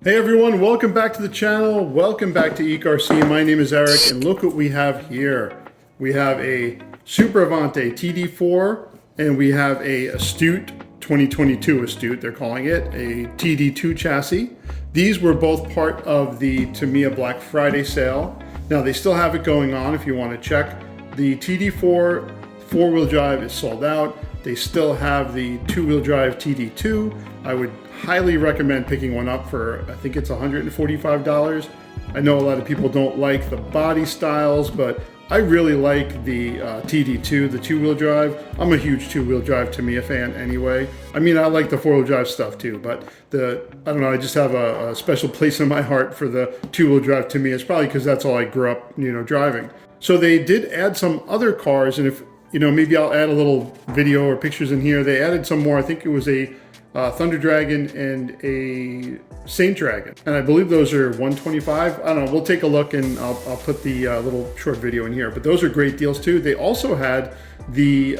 Hey everyone, welcome back to the channel. Welcome back to ECRC. My name is Eric and look what we have here. We have a Super Avante TD4 and we have a Astute 2022 Astute, they're calling it, a TD2 chassis. These were both part of the Tamiya Black Friday sale. Now they still have it going on if you want to check. The TD4 4-wheel drive is sold out. They still have the 2-wheel drive TD2. I would highly recommend picking one up for, I think it's $145. I know a lot of people don't like the body styles, but I really like the TD2, the 2-wheel drive. I'm a huge 2-wheel drive Tamiya fan anyway. I mean, I like the 4-wheel drive stuff too, but I don't know, I just have a special place in my heart for the 2-wheel drive Tamiya. It's probably because that's all I grew up, driving. So they did add some other cars, and if, maybe I'll add a little video or pictures in here. They added some more. I think it was a Thunder Dragon and a Saint Dragon. And I believe those are $125. I don't know, we'll take a look and I'll put the little short video in here. But those are great deals too. They also had the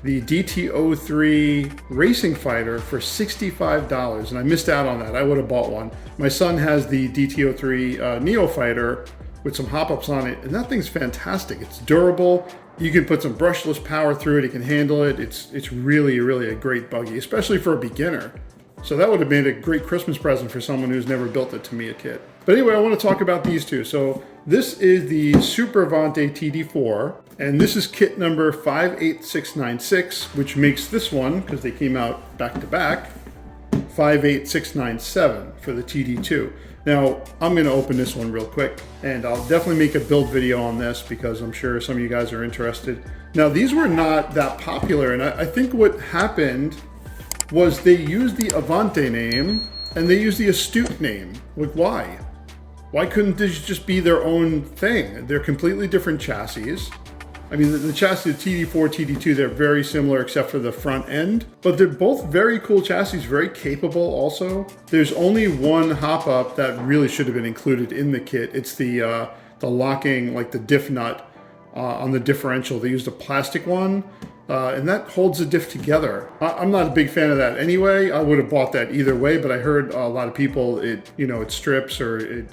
DT03 Racing Fighter for $65. And I missed out on that. I would have bought one. My son has the DT03 Neo Fighter with some hop-ups on it, and that thing's fantastic. It's durable. You can put some brushless power through it. It can handle it. It's really, really a great buggy, especially for a beginner. So that would have been a great Christmas present for someone who's never built a Tamiya kit. But anyway, I want to talk about these two. So this is the Super Avante TD4, and this is kit number 58696, which makes this one, because they came out back to back, 58697 for the TD2. Now, I'm going to open this one real quick, and I'll definitely make a build video on this because I'm sure some of you guys are interested. Now, these were not that popular, and I think what happened was they used the Avante name and they used the Astute name. Like, why? Why couldn't this just be their own thing? They're completely different chassis. I mean, the chassis, the TD4, TD2, they're very similar except for the front end, but they're both very cool chassis, very capable also. There's only one hop-up that really should have been included in the kit. It's the locking, like the diff nut on the differential. They used a plastic one, and that holds the diff together. I'm not a big fan of that anyway. I would have bought that either way, but I heard a lot of people, it strips or it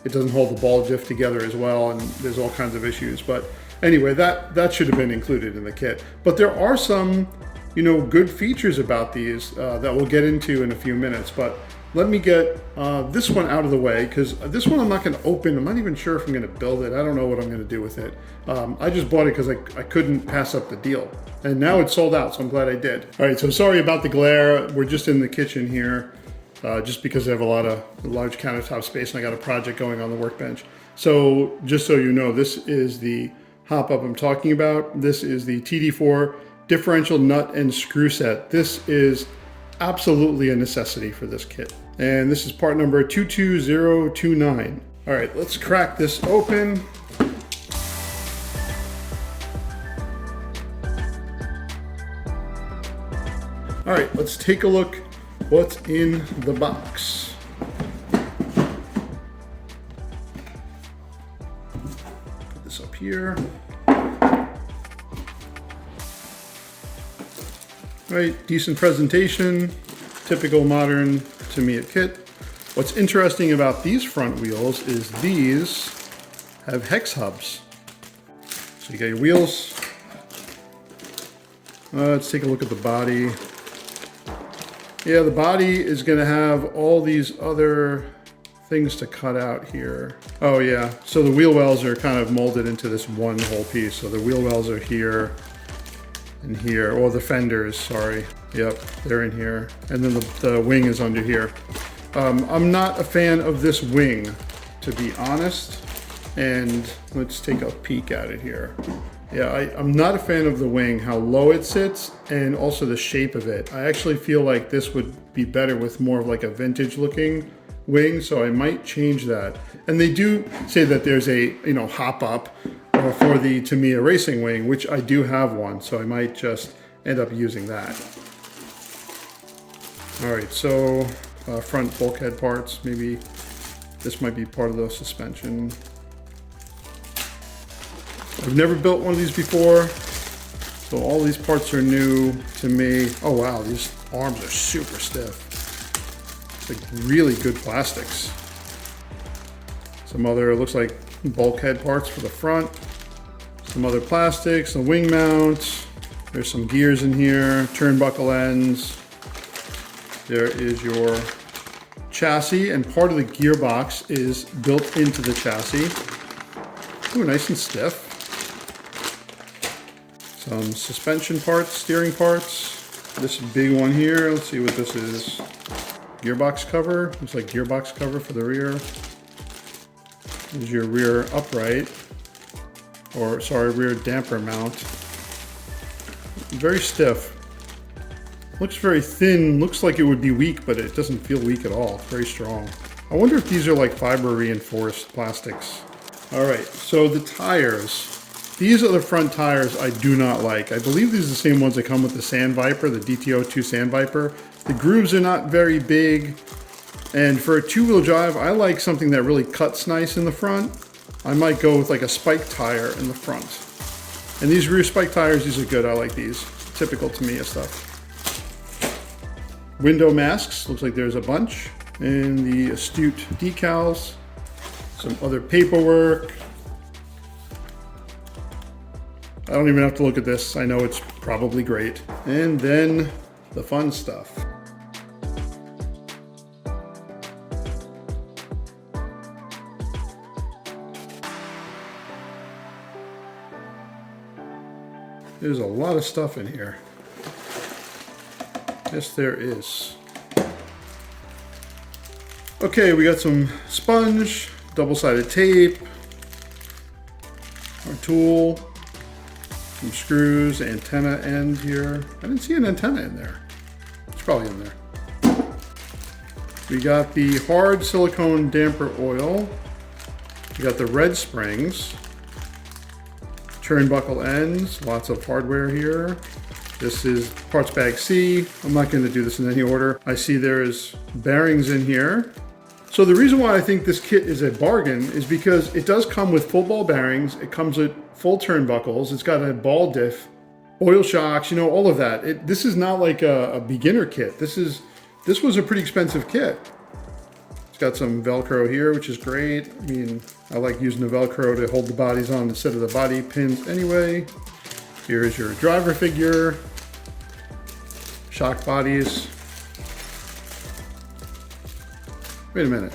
doesn't hold the ball diff together as well, and there's all kinds of issues. But anyway, that should have been included in the kit. But there are some, good features about these that we'll get into in a few minutes. But let me get this one out of the way, because this one I'm not going to open. I'm not even sure if I'm going to build it. I don't know what I'm going to do with it. I just bought it because I couldn't pass up the deal. And now it's sold out, so I'm glad I did. All right, so sorry about the glare. We're just in the kitchen here, just because I have a lot of large countertop space and I got a project going on the workbench. So just so you know, this is the hop-up I'm talking about. This is the TD4 differential nut and screw set. This is absolutely a necessity for this kit. And this is part number 22029. All right, let's crack this open. All right, let's take a look what's in the box. Put this up here. Right, decent presentation, typical modern Tamiya kit. What's interesting about these front wheels is these have hex hubs. So you got your wheels. Let's take a look at the body. Yeah, the body is going to have all these other things to cut out here. Oh yeah, so the wheel wells are kind of molded into this one whole piece. So the wheel wells are here and here, or the fenders, sorry. Yep, they're in here. And then the wing is under here. I'm not a fan of this wing, to be honest. And let's take a peek at it here. Yeah, I'm not a fan of the wing, how low it sits, and also the shape of it. I actually feel like this would be better with more of like a vintage looking wing, so I might change that. And they do say that there's a, hop up for the Tamiya Racing Wing, which I do have one, so I might just end up using that. All right, so front bulkhead parts, maybe this might be part of the suspension. I've never built one of these before, so all these parts are new to me. Oh wow, these arms are super stiff. like really good plastics. Some other, looks like bulkhead parts for the front. Some other plastics, the wing mounts. There's some gears in here, turnbuckle ends. There is your chassis, and part of the gearbox is built into the chassis. Ooh, nice and stiff. Some suspension parts, steering parts. This big one here, let's see what this is. Gearbox cover, looks like gearbox cover for the rear. This is your rear upright, or sorry, rear damper mount. Very stiff. Looks very thin, looks like it would be weak, but it doesn't feel weak at all. It's very strong. I wonder if these are like fiber reinforced plastics. All right, so the tires. These are the front tires I do not like. I believe these are the same ones that come with the Sand Viper, the DTO2 Sand Viper. The grooves are not very big. And for a two-wheel drive, I like something that really cuts nice in the front. I might go with like a spike tire in the front. And these rear spike tires, these are good. I like these. Typical Tamiya stuff. Window masks, looks like there's a bunch. And the Astute decals. Some other paperwork. I don't even have to look at this. I know it's probably great. And then the fun stuff. There's a lot of stuff in here. Yes, there is. Okay, we got some sponge, double-sided tape, our tool, some screws, antenna end here. I didn't see an antenna in there. It's probably in there. We got the hard silicone damper oil. We got the red springs. Turnbuckle ends, lots of hardware here. This is parts bag C. I'm not going to do this in any order. I see there's bearings in here. So the reason why I think this kit is a bargain is because it does come with full ball bearings. It comes with full turnbuckles. It's got a ball diff, oil shocks, you know, all of that. This is not like a beginner kit. This was a pretty expensive kit. It's got some Velcro here, which is great. I mean, I like using the Velcro to hold the bodies on instead of the body pins anyway. Here's your driver figure, shock bodies. Wait a minute.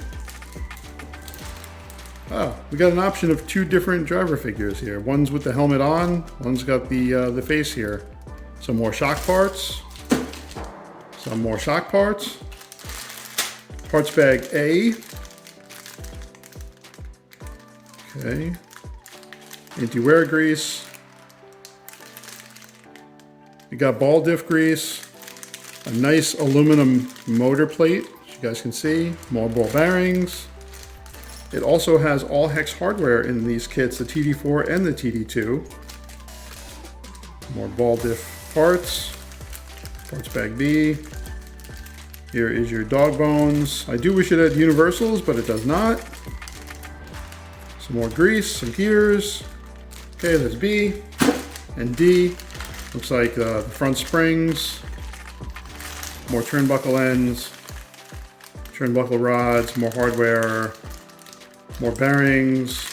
Oh, we got an option of two different driver figures here. One's with the helmet on, one's got the face here. Some more shock parts. Some more shock parts. Parts bag A. Okay. Anti-wear grease. We got ball diff grease. A nice aluminum motor plate, as you guys can see. More ball bearings. It also has all hex hardware in these kits, the TD4 and the TD2. More ball diff parts. Parts bag B. Here is your dog bones. I do wish it had universals, but it does not. Some more grease, some gears. Okay, that's B. And D. Looks like the front springs. More turnbuckle ends. Turnbuckle rods, more hardware. More bearings.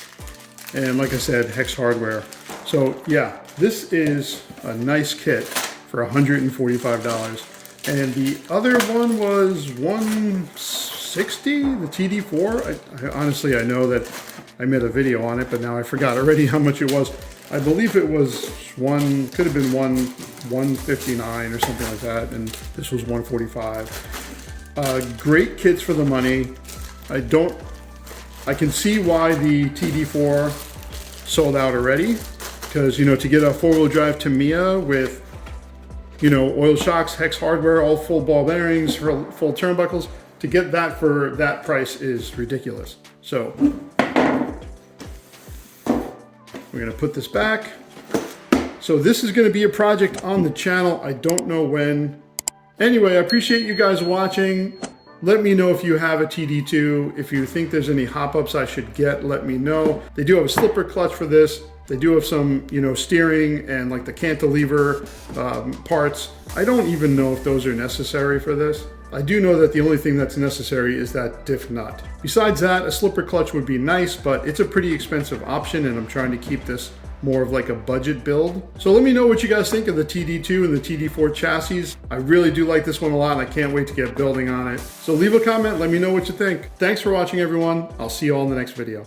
And like I said, hex hardware. So yeah, this is a nice kit for $145. And the other one was $160, the TD4. Honestly, I know that I made a video on it, but now I forgot already how much it was. I believe it was could have been $159 or something like that, and this was $145. Great kits for the money. I can see why the TD4 sold out already, because you know, to get a four-wheel drive Tamiya with, you know, oil shocks, hex hardware, all full ball bearings, full turnbuckles, to get that for that price is ridiculous. So we're gonna put this back. So this is gonna be a project on the channel. I don't know when. Anyway, I appreciate you guys watching. Let me know if you have a TD2. If you think there's any hop-ups I should get, let me know. They do have a slipper clutch for this. They do have some, you know, steering and like the cantilever parts. I don't even know if those are necessary for this. I do know that the only thing that's necessary is that diff nut. Besides that, a slipper clutch would be nice, but it's a pretty expensive option, and I'm trying to keep this more of like a budget build. So let me know what you guys think of the TD2 and the TD4 chassis. I really do like this one a lot, and I can't wait to get building on it. So leave a comment, let me know what you think. Thanks for watching, everyone. I'll see you all in the next video.